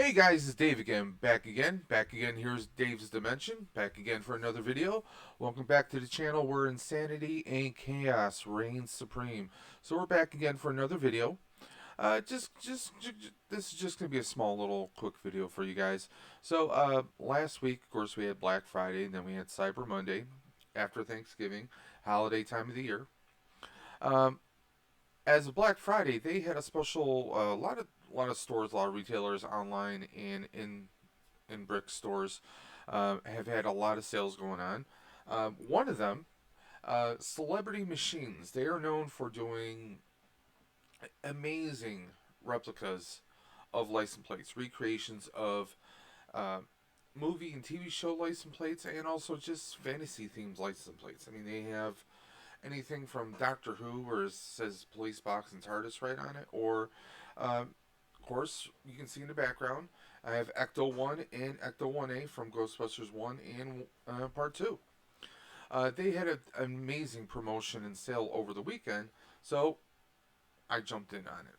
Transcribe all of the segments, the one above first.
Hey guys, it's Dave again. Back again. Back again. Here's Dave's Dimension. Back again for another video. Welcome back to the channel where insanity and chaos reigns supreme. So we're back again for another video. This is just gonna be a small little quick video for you guys. So last week, of course, we had Black Friday, and then we had Cyber Monday after Thanksgiving, holiday time of the year. Um, as of Black Friday, they had a special. A lot of stores, a lot of retailers online and in brick stores have had a lot of sales going on. One of them, Celebrity Machines. They are known for doing amazing replicas of license plates, recreations of uh, movie and TV show license plates, and also just fantasy themed license plates. I mean, they have anything from Doctor Who, where it says Police Box and TARDIS right on it, or of course, you can see in the background, I have Ecto 1 and Ecto 1A from Ghostbusters 1 and Part 2. They had an amazing promotion and sale over the weekend, so I jumped in on it.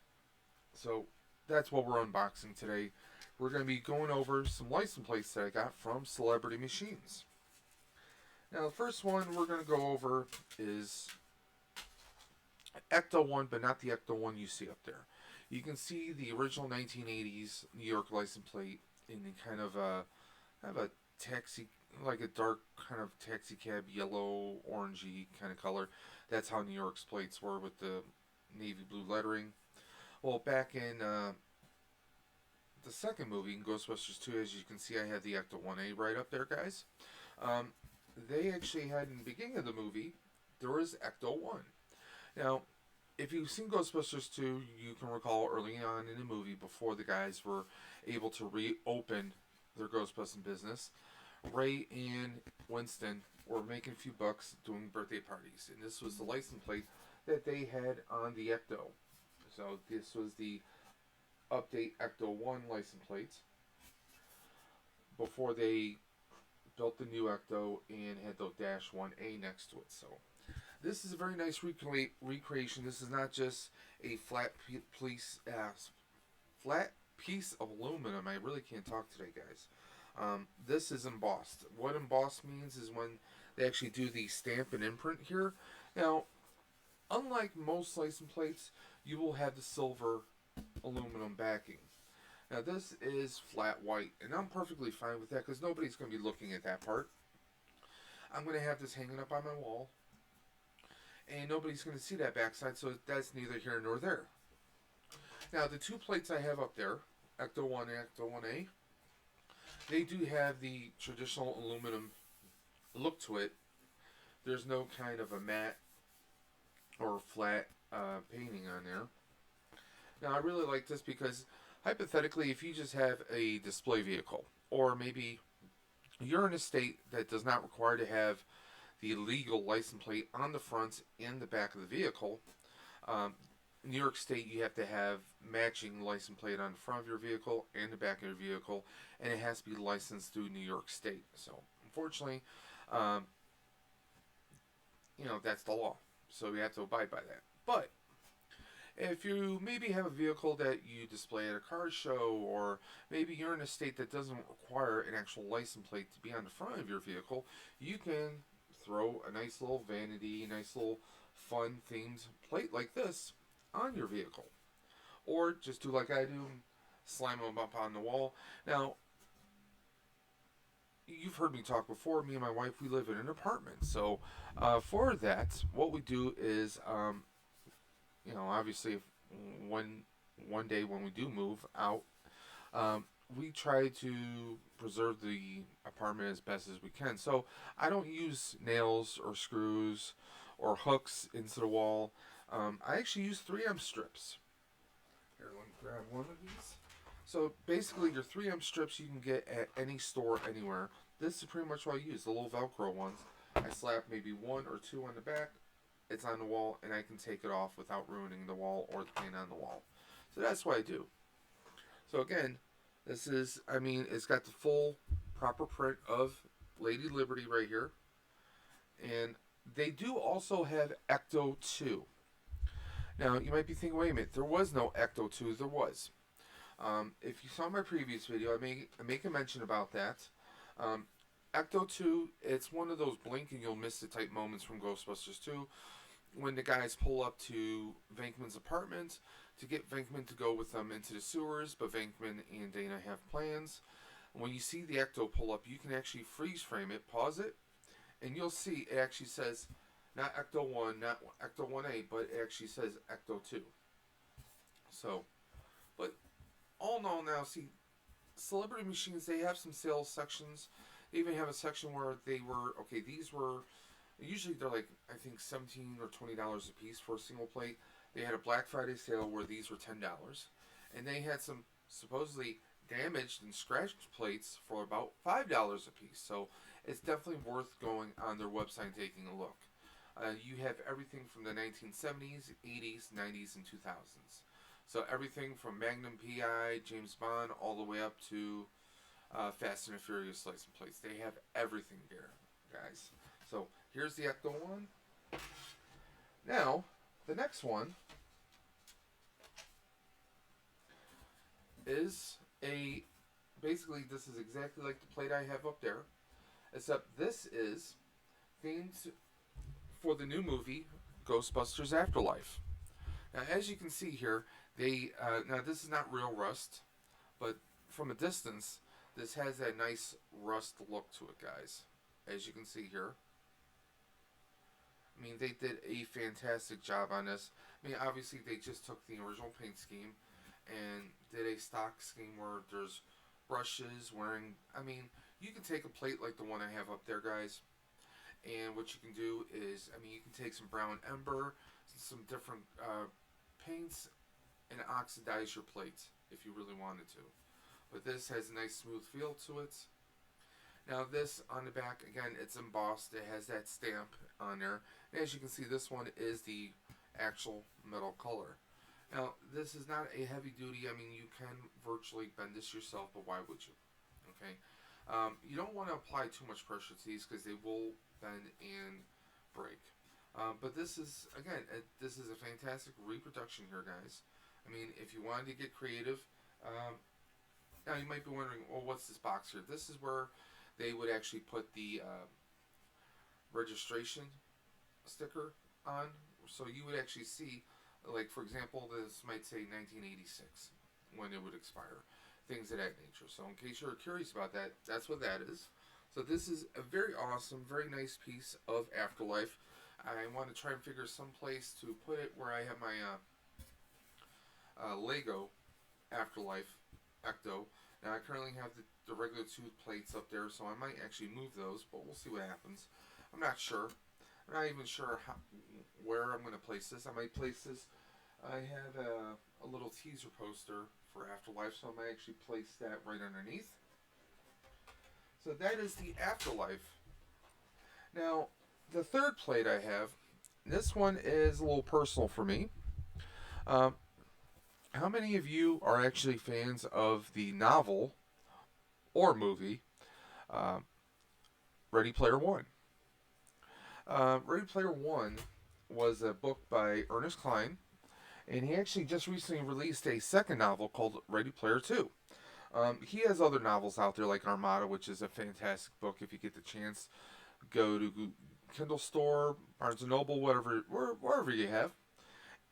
So that's what we're unboxing today. We're going to be going over some license plates that I got from Celebrity Machines. Now, the first one we're going to go over is Ecto 1, but not the Ecto 1 you see up there. You can see the original 1980s New York license plate in kind of a taxi, like a dark kind of taxi cab yellow, orangey kind of color. That's how New York's plates were with the navy blue lettering. Well, back in the second movie, in Ghostbusters 2, as you can see, I have the Ecto 1A right up there, guys. Um, they actually had, in the beginning of the movie, there was Ecto 1. Now, if you've seen Ghostbusters 2, you can recall early on in the movie, before the guys were able to reopen their Ghostbusting business, Ray and Winston were making a few bucks doing birthday parties. And this was the license plate that they had on the Ecto. So this was the update Ecto 1 license plates before they built the new Ecto and had the Dash 1A next to it. So this is a very nice recreation. This is not just a flat piece of aluminum. I really can't talk today, guys. This is embossed. What embossed means is when they actually do the stamp and imprint here. Now, unlike most license plates, you will have the silver aluminum backing. Now, this is flat white, and I'm perfectly fine with that because nobody's going to be looking at that part. I'm going to have this hanging up on my wall, and nobody's going to see that backside, so that's neither here nor there. Now, the two plates I have up there, Ecto 1 and Ecto 1A, they do have the traditional aluminum look to it. There's no kind of a matte or flat painting on there. Now, I really like this because, hypothetically, if you just have a display vehicle, or maybe you're in a state that does not require to have the legal license plate on the front and the back of the vehicle. New York State, you have to have matching license plate on the front of your vehicle and the back of your vehicle, and it has to be licensed through New York State. So, unfortunately, um, that's the law. So we have to abide by that. But if you maybe have a vehicle that you display at a car show, or maybe you're in a state that doesn't require an actual license plate to be on the front of your vehicle, you can throw a nice little vanity, nice little fun themed plate like this on your vehicle. Or just do like I do, slam them up on the wall. Now, you've heard me talk before. Me and my wife, we live in an apartment. So for that, what we do is, obviously, if one day when we do move out, we try to preserve the apartment as best as we can. So I don't use nails or screws or hooks into the wall. I actually use 3M strips. Here, let me grab one of these. So basically, your 3M strips you can get at any store anywhere. This is pretty much what I use, the little Velcro ones. I slap maybe one or two on the back. It's on the wall, and I can take it off without ruining the wall or the paint on the wall. So that's what I do. So again, this is, it's got the full proper print of Lady Liberty right here. And they do also have Ecto 2. Now, you might be thinking, wait a minute, there was no Ecto 2. There was. If you saw my previous video, I make a mention about that. Um, Ecto 2, it's one of those blink and you'll miss the type moments from Ghostbusters 2 when the guys pull up to Venkman's apartment to get Venkman to go with them into the sewers, but Venkman and Dana have plans. When you see the Ecto pull up, you can actually freeze frame it, pause it, and you'll see it actually says not Ecto 1, not Ecto 1A, but it actually says Ecto 2. So, but all in all now, see, Celebrity Machines, they have some sales sections. They even have a section where they were, okay, these were, usually they're like, I think $17 or $20 a piece for a single plate. They had a Black Friday sale where these were $10. And they had some supposedly damaged and scratched plates for about $5 a piece. So it's definitely worth going on their website and taking a look. You have everything from the 1970s, 80s, 90s, and 2000s. So everything from Magnum PI, James Bond, all the way up to Fast and the Furious license plates. They have everything there, guys. So here's the Ecto one. Now, the next one is a, basically this is exactly like the plate I have up there, except this is themed for the new movie Ghostbusters Afterlife. Now, as you can see here, now this is not real rust, but from a distance, this has that nice rust look to it, guys. As you can see here, I mean, they did a fantastic job on this. I mean, obviously they just took the original paint scheme and did a stock scheme where there's brushes wearing. I mean, you can take a plate like the one I have up there, guys, and what you can do is, I mean, you can take some brown ember, some different paints, and oxidize your plate if you really wanted to. But this has a nice smooth feel to it. Now this on the back, again, it's embossed. It has that stamp on there. And as you can see, this one is the actual metal color. Now this is not a heavy duty. I mean, you can virtually bend this yourself, but why would you? Okay. You don't want to apply too much pressure to these because they will bend and break. But this is, again, this is a fantastic reproduction here, guys. I mean, if you wanted to get creative, now you might be wondering, well, what's this box here? This is where they would actually put the registration sticker on. So you would actually see, like, for example, this might say 1986 when it would expire. Things of that nature. So in case you're curious about that, that's what that is. So this is a very awesome, very nice piece of Afterlife. I want to try and figure some place to put it where I have my Lego Afterlife Ecto. Now I currently have the regular two plates up there, so I might actually move those, but we'll see what happens. I'm not sure. I'm not even sure where I'm going to place this. I might place this. I have a little teaser poster for Afterlife, so I might actually place that right underneath. So that is the Afterlife. Now, the third plate I have, this one is a little personal for me. How many of you are actually fans of the novel or movie uh, Ready Player One? Ready Player One was a book by Ernest Cline, and he actually just recently released a second novel called Ready Player Two. He has other novels out there like Armada, which is a fantastic book. If you get the chance, go to Kindle store, Barnes and Noble, wherever you have,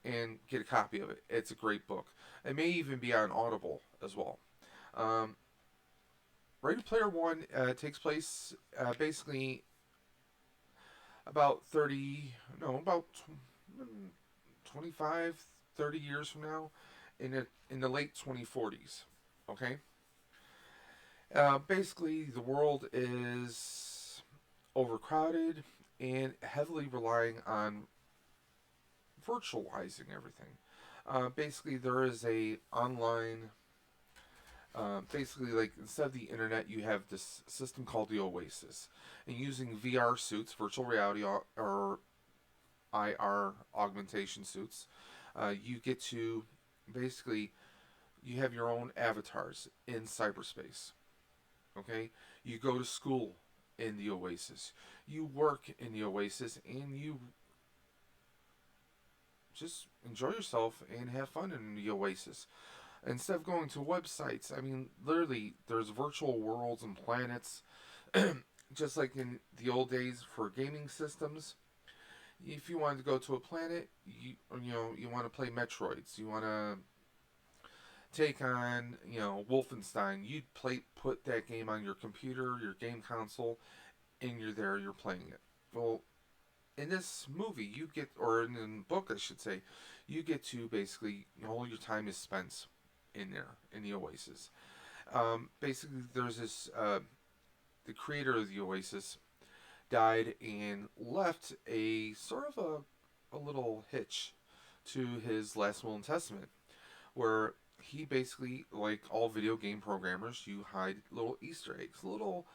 and get a copy of it. It's a great book. It may even be on Audible as well. Um, Ready Player One takes place basically about 30, no, about 25, 30 years from now, in the late 2040s. Okay. Basically, the world is overcrowded and heavily relying on virtualizing everything. Basically, there is a online. Basically, like instead of the internet, you have this system called the Oasis, and using VR suits, virtual reality or IR augmentation suits, you get to basically you have your own avatars in cyberspace. Okay, you go to school in the Oasis, you work in the Oasis, and you just enjoy yourself and have fun in the Oasis. Instead of going to websites, I mean, literally, there's virtual worlds and planets, just like in the old days for gaming systems. If you wanted to go to a planet, you want to play Metroids, you want to take on Wolfenstein, you'd put that game on your computer, your game console, and you're there, you're playing it. Well, in this movie, you get, or in the book, I should say, you get to basically all your time is spent in there in the Oasis. Basically, there's this the creator of the Oasis died and left a sort of a little hitch to his last will and testament, where he basically, like all video game programmers, you hide little Easter eggs, little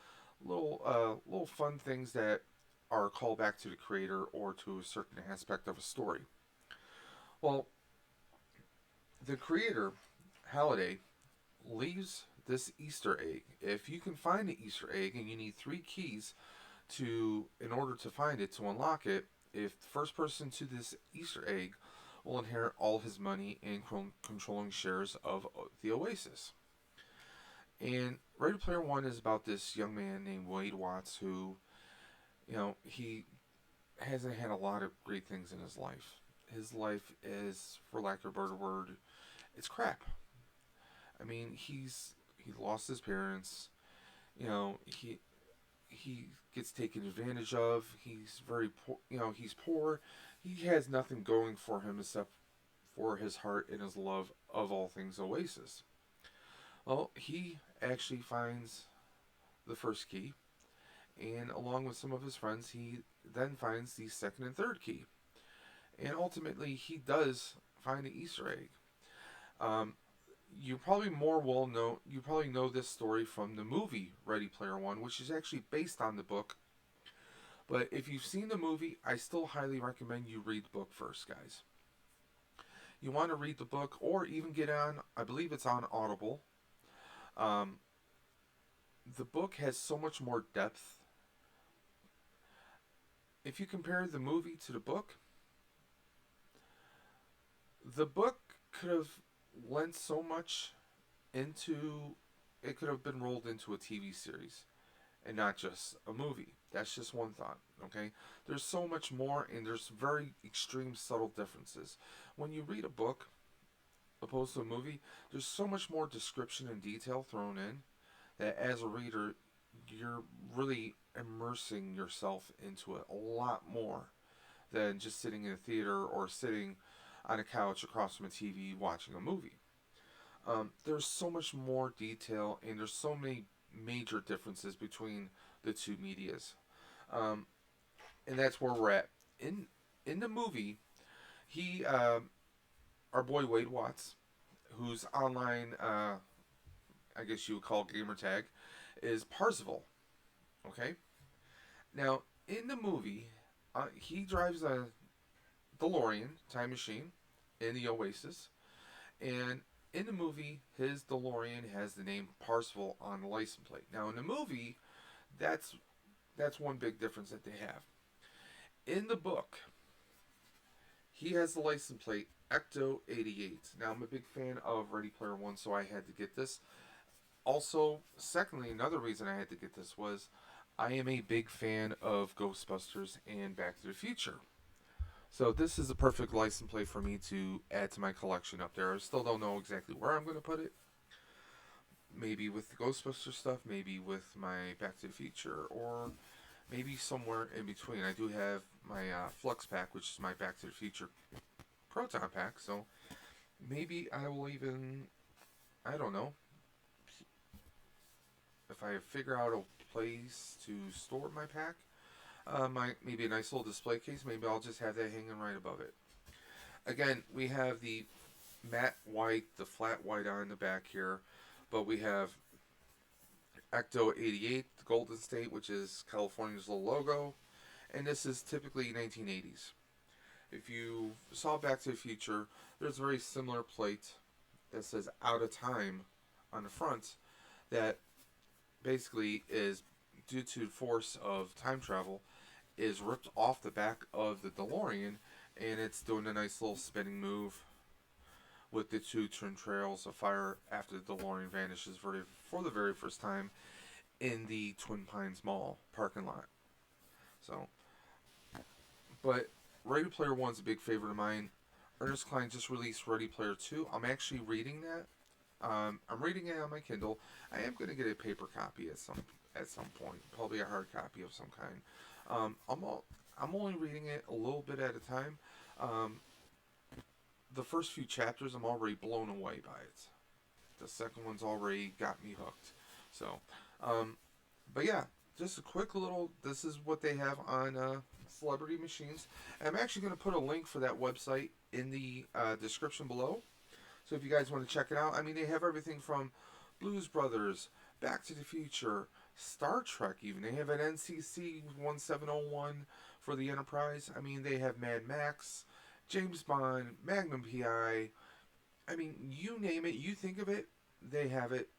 fun things that are a callback to the creator or to a certain aspect of a story. Well, the creator, Halliday, leaves this Easter egg. If you can find the Easter egg and you need three keys to in order to find it to unlock it, if the first person to this Easter egg will inherit all his money and controlling shares of the Oasis. And Ready Player One is about this young man named Wade Watts who, he hasn't had a lot of great things in his life. His life is, for lack of a better word, it's crap. I mean, he lost his parents. He gets taken advantage of. He's very poor. He's poor. He has nothing going for him except for his heart and his love of all things Oasis. Well, he actually finds the first key, and along with some of his friends, he then finds the second and third key. And ultimately, he does find the Easter egg. Um, you probably more well know. You probably know this story from the movie Ready Player One, which is actually based on the book. But if you've seen the movie, I still highly recommend you read the book first, guys. You want to read the book, or even get on. I believe it's on Audible. Um, the book has so much more depth. If you compare the movie to the book could have lent so much into. It could have been rolled into a TV series and not just a movie. That's just one thought, okay? There's so much more, and there's very extreme, subtle differences. When you read a book, opposed to a movie, there's so much more description and detail thrown in that as a reader, you're really immersing yourself into it a lot more than just sitting in a theater or sitting on a couch across from a TV watching a movie. There's so much more detail, and there's so many major differences between the two medias, um, and that's where we're at. In the movie, he, our boy Wade Watts, whose online, I guess you would call gamer tag, is Parzival. Okay, now in the movie, he drives a DeLorean time machine in the Oasis, and in the movie, his DeLorean has the name Parzival on the license plate. Now in the movie, that's that's one big difference that they have. In the book, he has the license plate Ecto 88. Now I'm a big fan of Ready Player One, so I had to get this. Also, secondly, another reason I had to get this was I am a big fan of Ghostbusters and Back to the Future. So this is a perfect license plate for me to add to my collection up there. I still don't know exactly where I'm going to put it. Maybe with the Ghostbusters stuff, maybe with my Back to the Future, or maybe somewhere in between. I do have my Flux pack, which is my Back to the Future Proton pack. So maybe I will even, I don't know, if I figure out a place to store my pack, maybe a nice little display case. Maybe I'll just have that hanging right above it. Again, we have the matte white, the flat white on the back here, but we have Ecto 88, the Golden State, which is California's little logo, and this is typically 1980s. If you saw Back to the Future, there's a very similar plate that says "Out of Time" on the front that basically is due to the force of time travel is ripped off the back of the DeLorean, and it's doing a nice little spinning move with the two twin trails of fire after the DeLorean vanishes for the very first time in the Twin Pines Mall parking lot. So, but Ready Player One's a big favorite of mine. Ernest Cline just released Ready Player Two. I'm actually reading that. I'm reading it on my Kindle. I am going to get a paper copy at some point, probably a hard copy of some kind. I'm only reading it a little bit at a time. Um, the first few chapters, I'm already blown away by it. The second one's already got me hooked. So, um, but yeah, just a quick little. This is what they have on Celebrity Machines. And I'm actually going to put a link for that website in the description below. So if you guys want to check it out, I mean, they have everything from Blues Brothers, Back to the Future, Star Trek even. They have an NCC 1701 for the Enterprise. I mean, they have Mad Max, James Bond, Magnum PI. I mean, you name it, you think of it, they have it.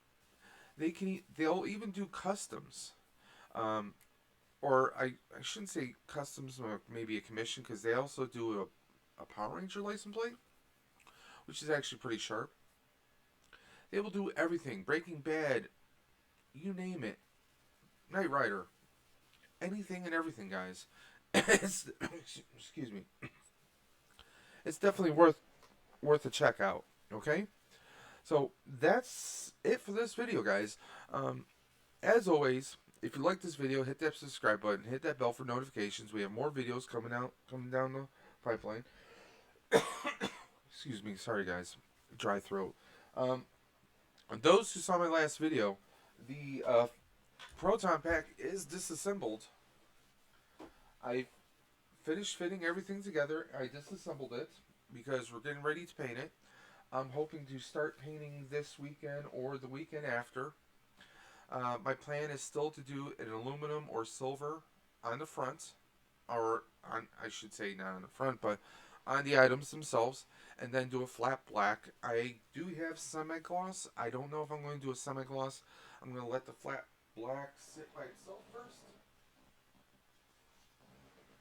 They'll even do customs. Um, or I shouldn't say customs, maybe a commission, because they also do a Power Ranger license plate, which is actually pretty sharp. They will do everything. Breaking Bad, you name it. Knight Rider, anything and everything, guys. Excuse me. It's definitely worth a check out. Okay, so that's it for this video, guys. As always, if you like this video, hit that subscribe button, hit that bell for notifications. We have more videos coming down the pipeline. Excuse me, sorry guys, dry throat. Um, those who saw my last video, the Proton Pack is disassembled. I finished fitting everything together. I disassembled it because we're getting ready to paint it. I'm hoping to start painting this weekend or the weekend after. My plan is still to do an aluminum or silver on the front, or on, I should say not on the front, but on the items themselves, and then do a flat black. I do have semi-gloss. I don't know if I'm going to do a semi-gloss. I'm going to let the flat black sit by itself first.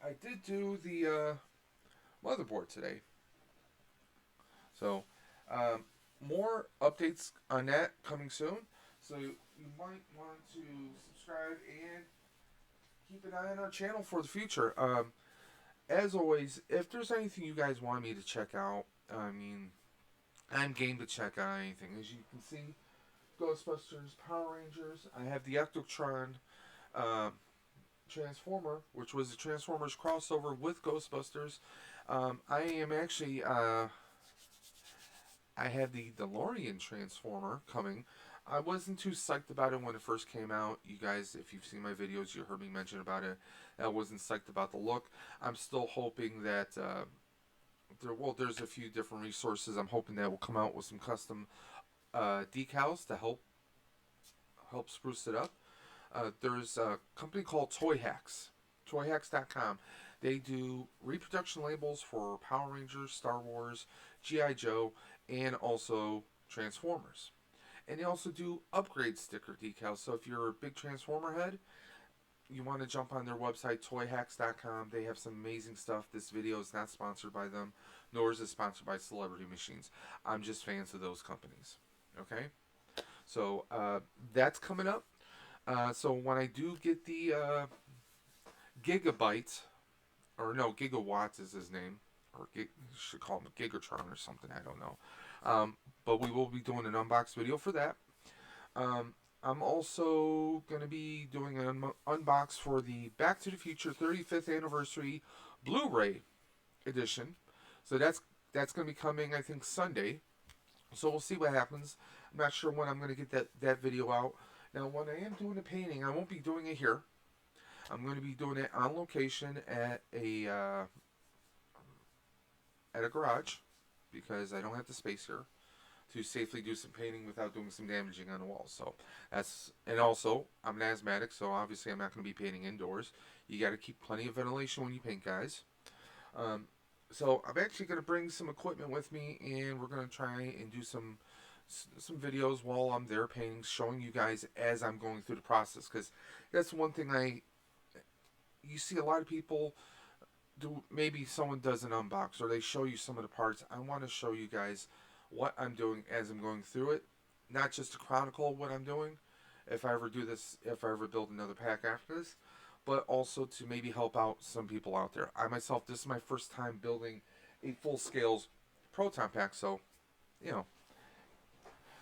I did do the motherboard today. So, more updates on that coming soon. So you might want to subscribe and keep an eye on our channel for the future. As always, if there's anything you guys want me to check out, I mean, I'm game to check out anything. As you can see, Ghostbusters, Power Rangers. I have the Ectotron Transformer, which was a Transformers crossover with Ghostbusters. I am actually I have the DeLorean Transformer coming. I wasn't too psyched about it when it first came out. You guys, if you've seen my videos, you heard me mention about it. I wasn't psyched about the look. I'm still hoping that there's a few different resources. I'm hoping that will come out with some custom decals to help spruce it up. There's a company called Toy Hacks, toyhacks.com. They do reproduction labels for Power Rangers, Star Wars, G.I. Joe, and also Transformers. And they also do upgrade sticker decals. So if you're a big Transformer head, you want to jump on their website, toyhacks.com. They have some amazing stuff. This video is not sponsored by them, nor is it sponsored by Celebrity Machines. I'm just fans of those companies. Okay? So that's coming up. So when I do get the Gigabyte, or no, Gigawatts is his name, or should call him Gigatron or something, I don't know. But we will be doing an unbox video for that. I'm also going to be doing an unbox for the Back to the Future 35th Anniversary Blu-ray edition. So that's going to be coming, I think, Sunday. So we'll see what happens. I'm not sure when I'm going to get that video out. Now, when I am doing the painting, I won't be doing it here. I'm going to be doing it on location at a garage, because I don't have the space here to safely do some painting without doing some damaging on the walls. So and also I'm an asthmatic, so obviously I'm not going to be painting indoors. You got to keep plenty of ventilation when you paint, guys. So I'm actually going to bring some equipment with me, and we're going to try and do some videos while I'm there painting, showing you guys as I'm going through the process, because that's one thing you see a lot of people do. Maybe someone does an unbox or they show you some of the parts. I want to show you guys what I'm doing as I'm going through it, not just to chronicle what I'm doing, if I ever do this, if I ever build another pack after this, but also to maybe help out some people out there. I myself, this is my first time building a full scales proton pack, so you know,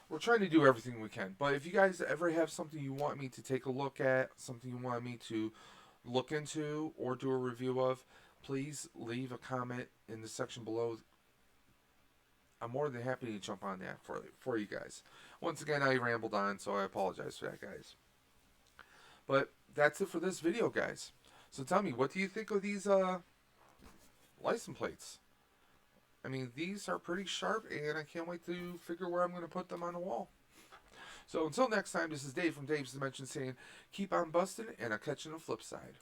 we're trying to do everything we can. But if you guys ever have something you want me to take a look at, something you want me to look into or do a review of, please leave a comment in the section below. I'm more than happy to jump on that for you guys. Once again, I rambled on, so I apologize for that, guys. But that's it for this video, guys. So tell me, what do you think of these license plates? I mean, these are pretty sharp, and I can't wait to figure where I'm going to put them on the wall. So until next time, this is Dave from Dave's Dimension saying, keep on busting, and I'll catch you on the flip side.